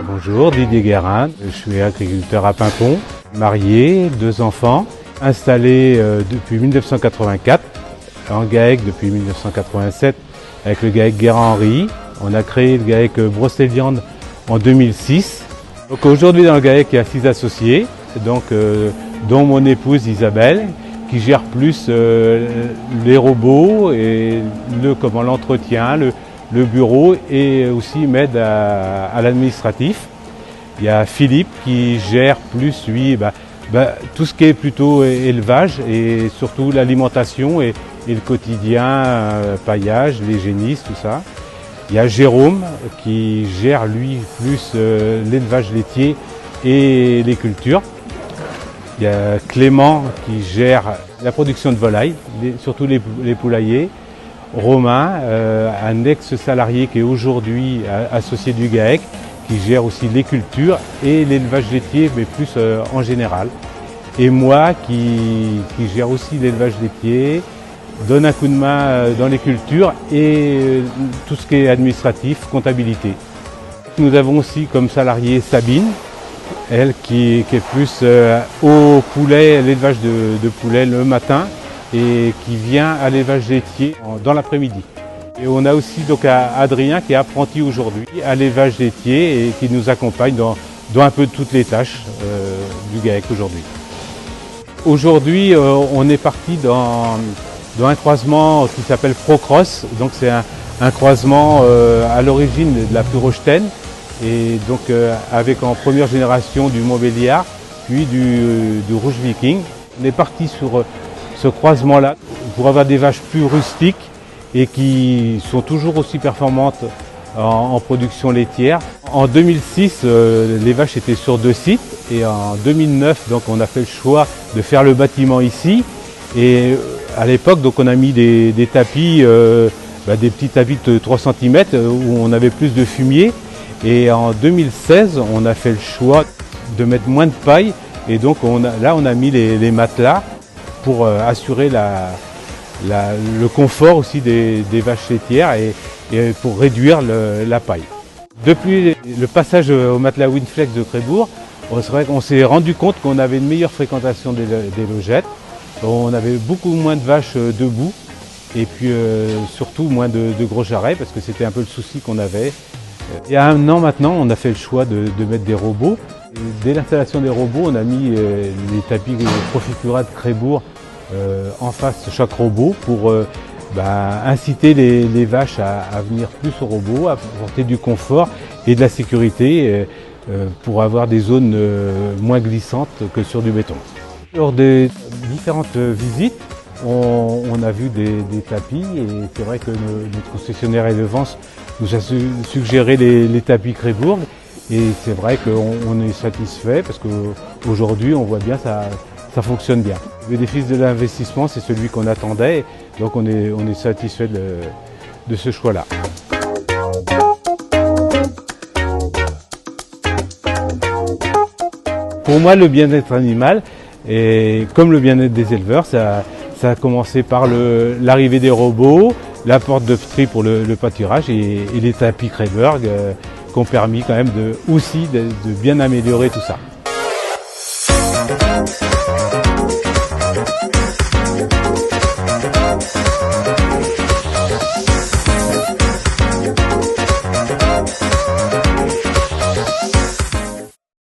Bonjour, Didier Guérin, je suis agriculteur à Pimpon, marié, 2 enfants, installé depuis 1984, en GAEC depuis 1987 avec le GAEC Guérin-Henry. On a créé le GAEC Brosset-Viande en 2006. Donc aujourd'hui dans le GAEC il y a 6 associés, donc, dont mon épouse Isabelle, qui gère plus les robots et l'entretien, le bureau, et aussi m'aide à l'administratif. Il y a Philippe qui gère plus, lui, tout ce qui est plutôt élevage et surtout l'alimentation et le quotidien, paillage, les génisses, tout ça. Il y a Jérôme qui gère lui plus l'élevage laitier et les cultures. Il y a Clément qui gère la production de volailles, surtout les poulaillers. Romain, un ex-salarié qui est aujourd'hui associé du GAEC, qui gère aussi les cultures et l'élevage laitier, mais plus en général. Et moi qui gère aussi l'élevage laitier, donne un coup de main dans les cultures et tout ce qui est administratif, comptabilité. Nous avons aussi comme salarié Sabine, elle qui est plus au poulet, l'élevage de poulet le matin et qui vient à l'élevage laitier dans l'après-midi. Et on a aussi donc Adrien qui est apprenti aujourd'hui à l'élevage laitier et qui nous accompagne dans un peu toutes les tâches du GAEC aujourd'hui. Aujourd'hui, on est parti dans un croisement qui s'appelle Procross. Donc c'est un croisement à l'origine de la Purochtaine et donc avec en première génération du Montbéliard puis du Rouge Viking. On est parti sur ce croisement-là pour avoir des vaches plus rustiques et qui sont toujours aussi performantes en production laitière. En 2006, les vaches étaient sur 2 sites et en 2009, donc, on a fait le choix de faire le bâtiment ici. Et à l'époque, donc, on a mis des tapis, des petits tapis de 3 cm où on avait plus de fumier. Et en 2016, on a fait le choix de mettre moins de paille et donc on a mis les matelas pour assurer le confort aussi des vaches laitières et pour réduire la paille. Depuis le passage au matelas Winflex de Crébourg, on s'est rendu compte qu'on avait une meilleure fréquentation des logettes. On avait beaucoup moins de vaches debout et puis surtout moins de gros jarrets parce que c'était un peu le souci qu'on avait. Il y a 1 an maintenant, on a fait le choix de mettre des robots. Et dès l'installation des robots, on a mis les tapis Proficura de Crébourg en face de chaque robot pour inciter les vaches à venir plus au robot, à apporter du confort et de la sécurité pour avoir des zones moins glissantes que sur du béton. Lors des différentes visites, on a vu des tapis et c'est vrai que notre concessionnaire Élevance nous a suggéré les tapis Crébourg et c'est vrai qu'on est satisfait parce qu'aujourd'hui on voit bien ça fonctionne bien. Le bénéfice de l'investissement c'est celui qu'on attendait donc on est satisfait de ce choix-là. Pour moi le bien-être animal et comme le bien-être des éleveurs, ça a commencé par l'arrivée des robots, la porte de tri pour le pâturage et les tapis Crébourg qui ont permis quand même aussi de bien améliorer tout ça.